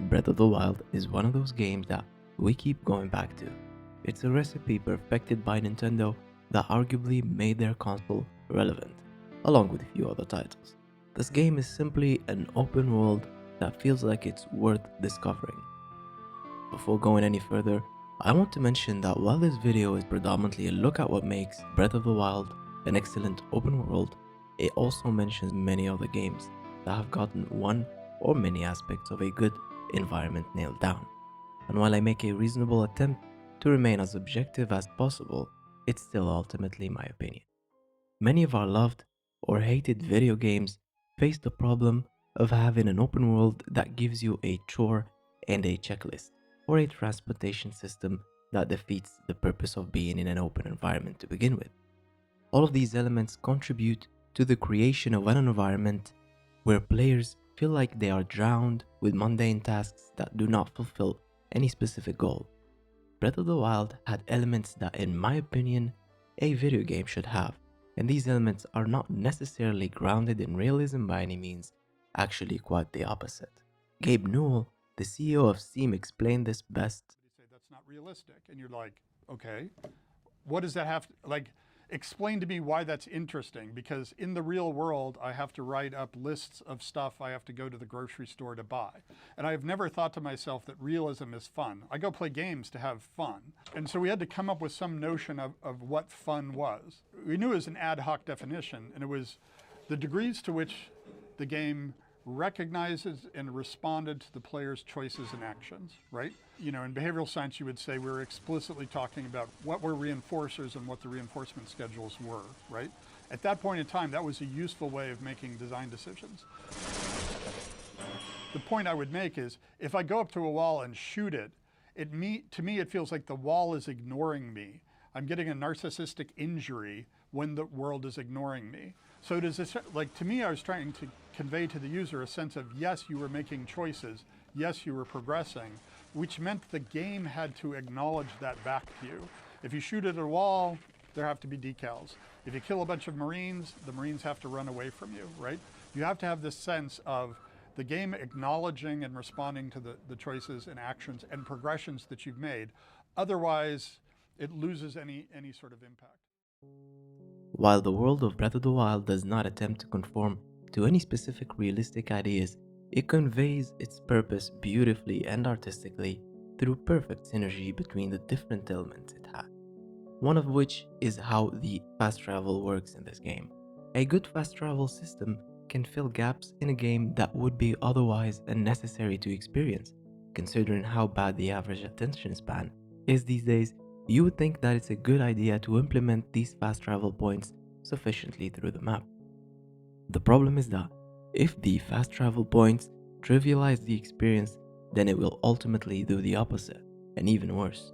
Breath of the Wild is one of those games that we keep going back to. It's a recipe perfected by Nintendo that arguably made their console relevant, along with a few other titles. This game is simply an open world that feels like it's worth discovering. Before going any further, I want to mention that while this video is predominantly a look at what makes Breath of the Wild an excellent open world, it also mentions many other games that have gotten one or many aspects of a good environment nailed down. And while I make a reasonable attempt to remain as objective as possible, it's still ultimately my opinion. Many of our loved or hated video games face the problem of having an open world that gives you a chore and a checklist, or a transportation system that defeats the purpose of being in an open environment to begin with. All of these elements contribute to the creation of an environment where players feel like they are drowned with mundane tasks that do not fulfill any specific goal. Breath of the Wild had elements that, in my opinion, a video game should have, and these elements are not necessarily grounded in realism by any means, actually quite the opposite. Gabe Newell, the CEO of Steam, explained this best. Say that's not realistic, and you're like, okay, what does that have to, like, explain to me why that's interesting, because in the real world I have to write up lists of stuff I have to go to the grocery store to buy, and I've never thought to myself that realism is fun. I go play games to have fun, and so we had to come up with some notion of what fun was. We knew it was an ad hoc definition, and it was the degrees to which the game recognizes and responded to the player's choices and actions, right? You know, in behavioral science, you would say we're explicitly talking about what were reinforcers and what the reinforcement schedules were, right? At that point in time, that was a useful way of making design decisions. The point I would make is, if I go up to a wall and shoot it, to me, it feels like the wall is ignoring me. I'm getting a narcissistic injury when the world is ignoring me. So does this, like, to me, I was trying to convey to the user a sense of, yes, you were making choices, yes, you were progressing, which meant the game had to acknowledge that back to you. If you shoot at a wall, there have to be decals. If you kill a bunch of Marines, the Marines have to run away from you, right? You have to have this sense of the game acknowledging and responding to the choices and actions and progressions that you've made. Otherwise, it loses any sort of impact. While the world of Breath of the Wild does not attempt to conform to any specific realistic ideas, it conveys its purpose beautifully and artistically through perfect synergy between the different elements it has. One of which is how the fast travel works in this game. A good fast travel system can fill gaps in a game that would be otherwise unnecessary to experience. Considering how bad the average attention span is these days, you would think that it's a good idea to implement these fast travel points sufficiently through the map. The problem is that if the fast travel points trivialize the experience, then it will ultimately do the opposite, and even worse.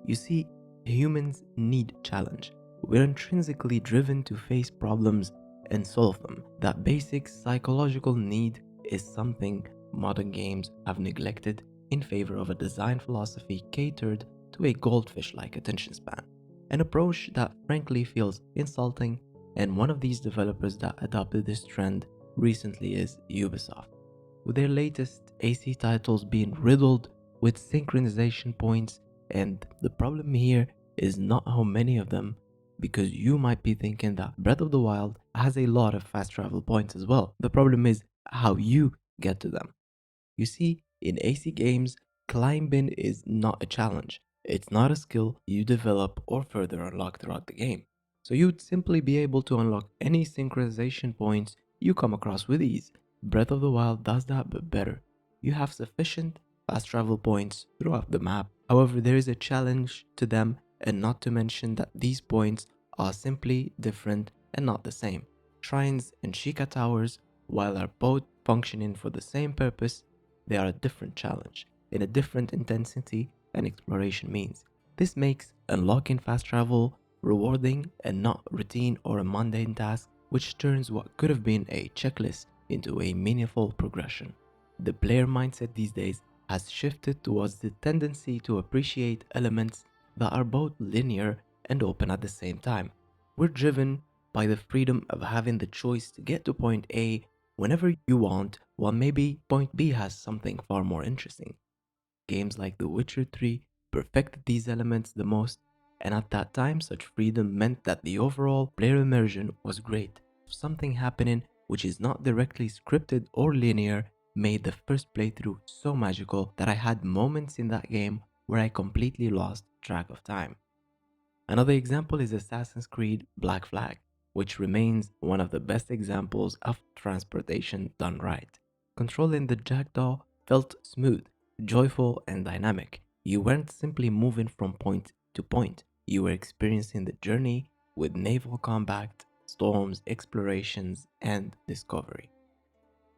You see, humans need challenge. We're intrinsically driven to face problems and solve them. That basic psychological need is something modern games have neglected in favor of a design philosophy catered to a goldfish-like attention span, an approach that frankly feels insulting, and one of these developers that adopted this trend recently is Ubisoft, with their latest AC titles being riddled with synchronization points. And the problem here is not how many of them, because you might be thinking that Breath of the Wild has a lot of fast travel points as well. The problem is how you get to them. You see, in AC games, climbing is not a challenge. It's not a skill you develop or further unlock throughout the game. So you'd simply be able to unlock any synchronization points you come across with ease. Breath of the Wild does that, but better. You have sufficient fast travel points throughout the map. However, there is a challenge to them, and not to mention that these points are simply different and not the same. Shrines and Sheikah towers, while are both functioning for the same purpose, they are a different challenge, in a different intensity and exploration means. This makes unlocking fast travel rewarding and not routine or a mundane task, which turns what could have been a checklist into a meaningful progression. The player mindset these days has shifted towards the tendency to appreciate elements that are both linear and open at the same time. We're driven by the freedom of having the choice to get to point A whenever you want, while maybe point B has something far more interesting. Games like The Witcher 3 perfected these elements the most, and at that time, such freedom meant that the overall player immersion was great. Something happening which is not directly scripted or linear made the first playthrough so magical that I had moments in that game where I completely lost track of time. Another example is Assassin's Creed Black Flag, which remains one of the best examples of transportation done right. Controlling the jackdaw felt smooth, joyful, and dynamic. You weren't simply moving from point to point, you were experiencing the journey with naval combat, storms, explorations, and discovery.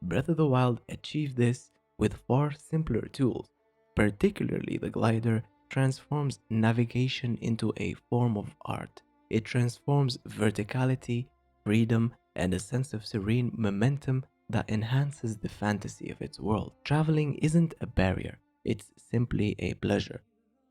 Breath of the Wild achieved this with far simpler tools. Particularly, the glider transforms navigation into a form of art. It transforms verticality, freedom, and a sense of serene momentum that enhances the fantasy of its world. Traveling isn't a barrier, it's simply a pleasure.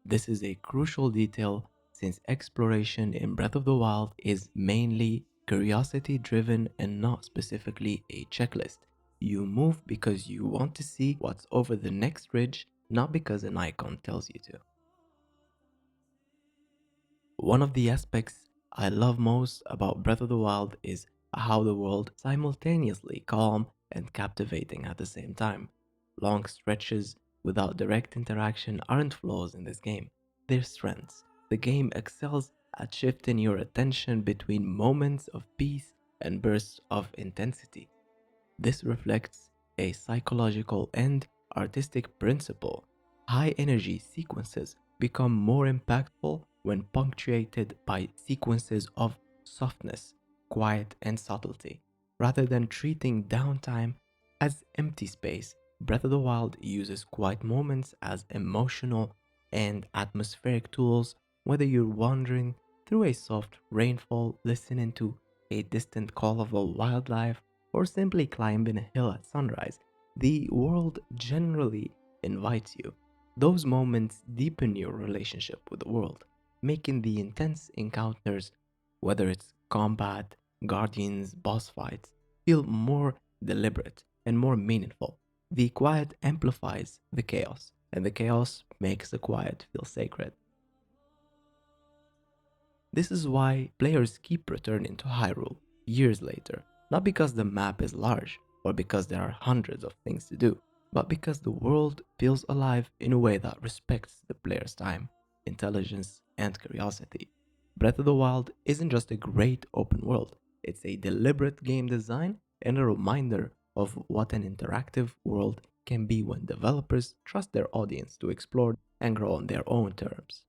This is a crucial detail since exploration in Breath of the Wild is mainly curiosity driven and not specifically a checklist. You move because you want to see what's over the next ridge, not because an icon tells you to. One of the aspects I love most about Breath of the Wild is how the world simultaneously calm and captivating at the same time. Long stretches without direct interaction aren't flaws in this game, they're strengths. The game excels at shifting your attention between moments of peace and bursts of intensity. This reflects a psychological and artistic principle. High energy sequences become more impactful when punctuated by sequences of softness, quiet, and subtlety. Rather than treating downtime as empty space, Breath of the Wild uses quiet moments as emotional and atmospheric tools, whether you're wandering through a soft rainfall, listening to a distant call of a wildlife, or simply climbing a hill at sunrise, the world generally invites you. Those moments deepen your relationship with the world, making the intense encounters, whether it's combat, guardians, boss fights, feel more deliberate and more meaningful. The quiet amplifies the chaos, and the chaos makes the quiet feel sacred. This is why players keep returning to Hyrule years later, not because the map is large or because there are hundreds of things to do, but because the world feels alive in a way that respects the player's time, intelligence, and curiosity. Breath of the Wild isn't just a great open world, it's a deliberate game design and a reminder of what an interactive world can be when developers trust their audience to explore and grow on their own terms.